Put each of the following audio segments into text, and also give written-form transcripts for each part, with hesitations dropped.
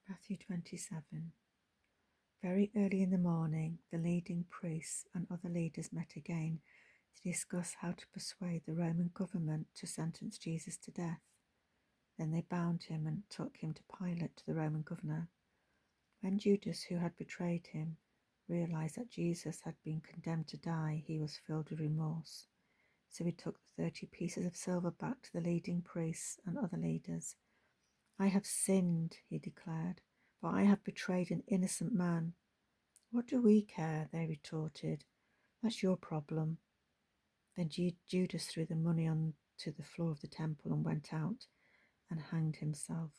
Matthew 27. Very early in the morning, the leading priests and other leaders met again to discuss how to persuade the Roman government to sentence Jesus to death. Then they bound him and took him to Pilate, the Roman governor. When Judas, who had betrayed him, realized that Jesus had been condemned to die, he was filled with remorse. So he took the 30 pieces of silver back to the leading priests and other leaders. I have sinned, he declared, for I have betrayed an innocent man. What do we care? They retorted. That's your problem. Then Judas threw the money onto the floor of the temple and went out and hanged himself.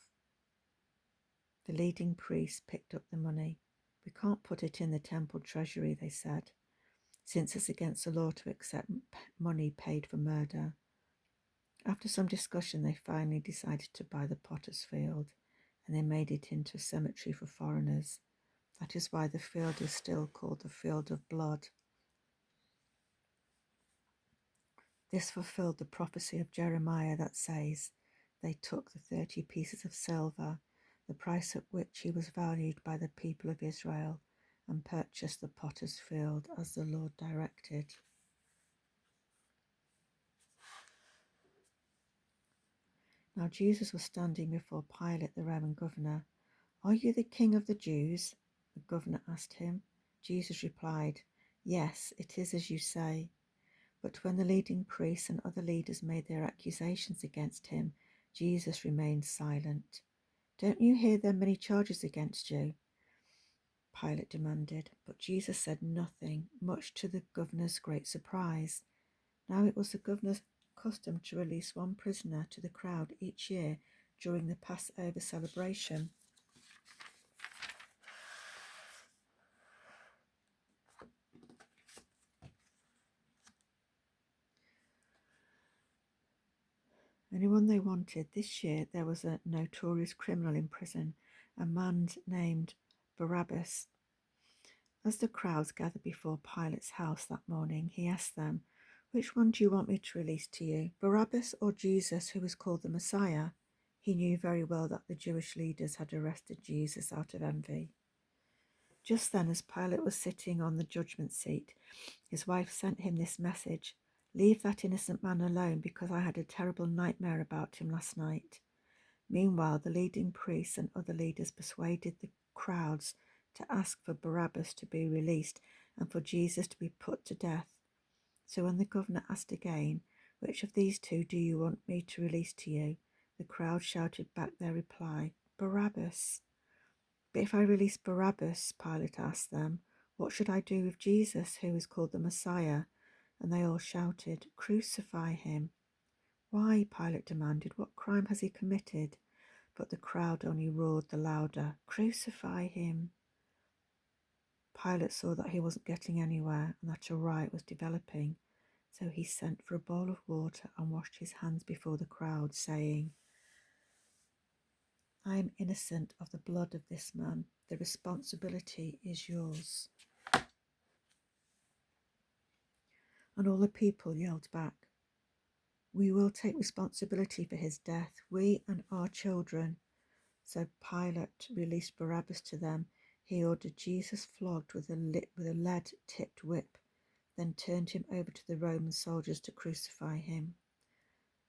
The leading priests picked up the money. We can't put it in the temple treasury, they said, since it's against the law to accept money paid for murder. After some discussion, they finally decided to buy the potter's field, and they made it into a cemetery for foreigners. That is why the field is still called the Field of Blood. This fulfilled the prophecy of Jeremiah that says, they took the 30 pieces of silver, the price at which he was valued by the people of Israel, and purchased the potter's field as the Lord directed. Now Jesus was standing before Pilate, the Roman governor. Are you the king of the Jews? The governor asked him. Jesus replied, Yes, it is as you say. But when the leading priests and other leaders made their accusations against him, Jesus remained silent. Don't you hear there are many charges against you? Pilate demanded, but Jesus said nothing, much to the governor's great surprise. Now it was the governor's custom to release one prisoner to the crowd each year during the Passover celebration. Anyone they wanted. This year there was a notorious criminal in prison, a man named Barabbas. As the crowds gathered before Pilate's house that morning, he asked them, Which one do you want me to release to you, Barabbas or Jesus, who was called the Messiah? He knew very well that the Jewish leaders had arrested Jesus out of envy. Just then, as Pilate was sitting on the judgment seat, his wife sent him this message, Leave that innocent man alone, because I had a terrible nightmare about him last night. Meanwhile, the leading priests and other leaders persuaded the crowds to ask for Barabbas to be released and for Jesus to be put to death. So when the governor asked again, Which of these two do you want me to release to you? The crowd shouted back their reply, Barabbas. But if I release Barabbas, Pilate asked them, what should I do with Jesus, who is called the Messiah? And they all shouted, Crucify him. Why? Pilate demanded. What crime has he committed? But the crowd only roared the louder, Crucify him. Pilate saw that he wasn't getting anywhere and that a riot was developing, so he sent for a bowl of water and washed his hands before the crowd, saying, I am innocent of the blood of this man. The responsibility is yours. And all the people yelled back, We will take responsibility for his death, we and our children. So Pilate released Barabbas to them. He ordered Jesus flogged with a lead-tipped whip, then turned him over to the Roman soldiers to crucify him.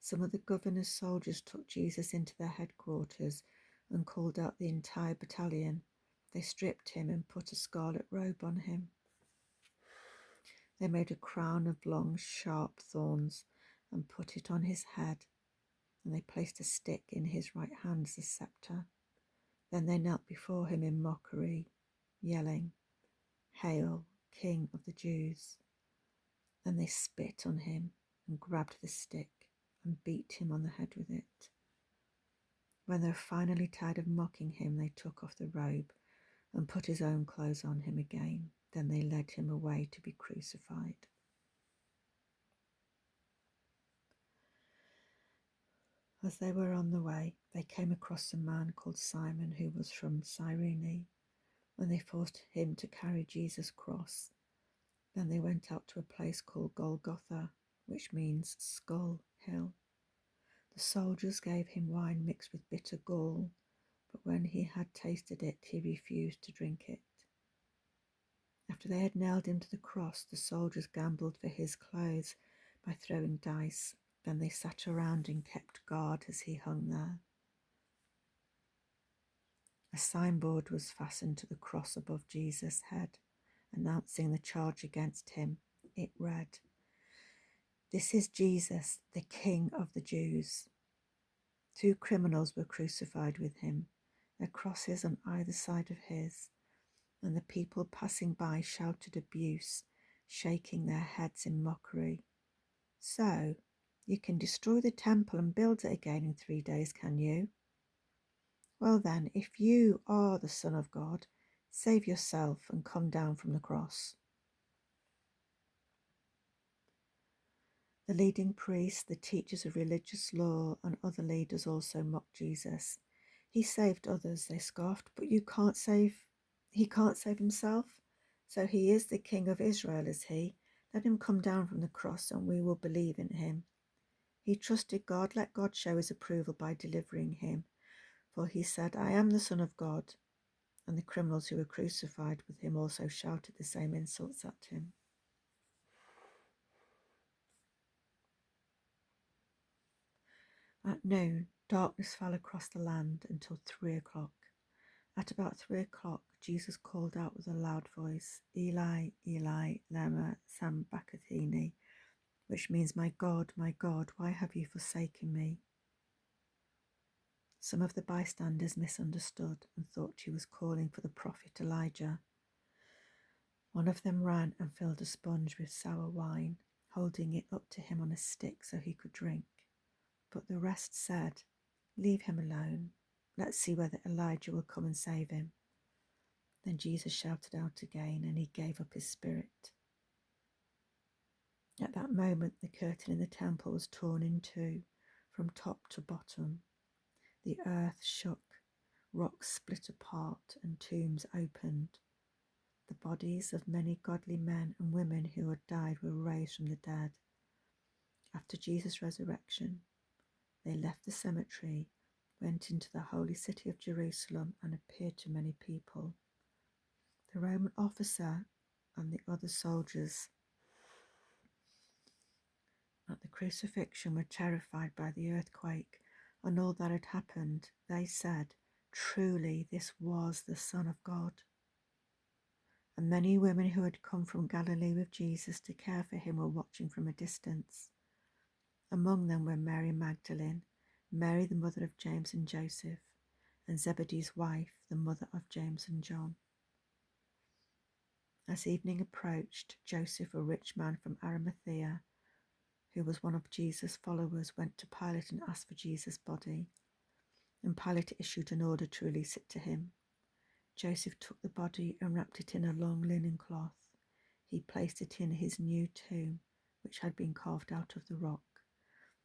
Some of the governor's soldiers took Jesus into their headquarters and called out the entire battalion. They stripped him and put a scarlet robe on him. They made a crown of long, sharp thorns and put it on his head, and they placed a stick in his right hand as a scepter. Then they knelt before him in mockery, yelling, Hail, King of the Jews. Then they spit on him and grabbed the stick and beat him on the head with it. When they were finally tired of mocking him, they took off the robe and put his own clothes on him again. Then they led him away to be crucified. As they were on the way, they came across a man called Simon who was from Cyrene. When they forced him to carry Jesus' cross, then they went out to a place called Golgotha, which means Skull Hill. The soldiers gave him wine mixed with bitter gall, But when he had tasted it, he refused to drink it. After they had nailed him to the cross, the soldiers gambled for his clothes by throwing dice. Then they sat around and kept guard as he hung there. A signboard was fastened to the cross above Jesus' head, announcing the charge against him. It read, "This is Jesus, the King of the Jews." 2 criminals were crucified with him, their crosses on either side of his, and the people passing by shouted abuse, shaking their heads in mockery. "So, you can destroy the temple and build it again in 3 days, can you? Well then, if you are the Son of God, save yourself and come down from the cross." The leading priests, the teachers of religious law, and other leaders also mocked Jesus. "He saved others," they scoffed, "but he can't save himself. So he is the King of Israel, is he? Let him come down from the cross and we will believe in him. He trusted God. Let God show his approval by delivering him. For he said, 'I am the Son of God.'" And the criminals who were crucified with him also shouted the same insults at him. At noon, darkness fell across the land until 3 o'clock. At about 3 o'clock, Jesus called out with a loud voice, "Eli, Eli, lema sabachthani," which means, my God, why have you forsaken me?" Some of the bystanders misunderstood and thought he was calling for the prophet Elijah. One of them ran and filled a sponge with sour wine, holding it up to him on a stick so he could drink. But the rest said, "Leave him alone. Let's see whether Elijah will come and save him." Then Jesus shouted out again, and he gave up his spirit. At that moment, the curtain in the temple was torn in two, from top to bottom. The earth shook, rocks split apart, and tombs opened. The bodies of many godly men and women who had died were raised from the dead. After Jesus' resurrection, they left the cemetery, went into the holy city of Jerusalem, and appeared to many people. The Roman officer and the other soldiers at the crucifixion were terrified by the earthquake and all that had happened. They said, "Truly, this was the Son of God." And many women who had come from Galilee with Jesus to care for him were watching from a distance. Among them were Mary Magdalene, Mary the mother of James and Joseph, and Zebedee's wife, the mother of James and John. As evening approached, Joseph, a rich man from Arimathea, who was one of Jesus' followers, went to Pilate and asked for Jesus' body, and Pilate issued an order to release it to him. Joseph took the body and wrapped it in a long linen cloth. He placed it in his new tomb, which had been carved out of the rock.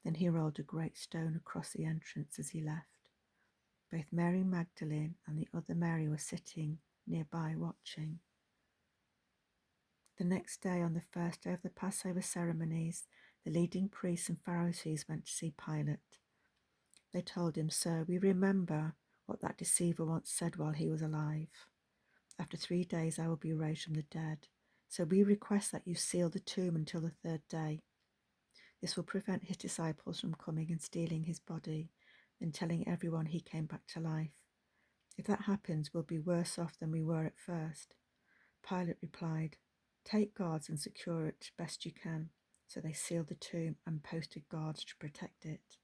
Then he rolled a great stone across the entrance as he left. Both Mary Magdalene and the other Mary were sitting nearby watching. The next day, on the first day of the Passover ceremonies, the leading priests and Pharisees went to see Pilate. They told him, "Sir, we remember what that deceiver once said while he was alive. 'After 3 days I will be raised from the dead.' So we request that you seal the tomb until the 3rd day. This will prevent his disciples from coming and stealing his body and telling everyone he came back to life. If that happens, we'll be worse off than we were at first." Pilate replied, "Take guards and secure it best you can." So they sealed the tomb and posted guards to protect it.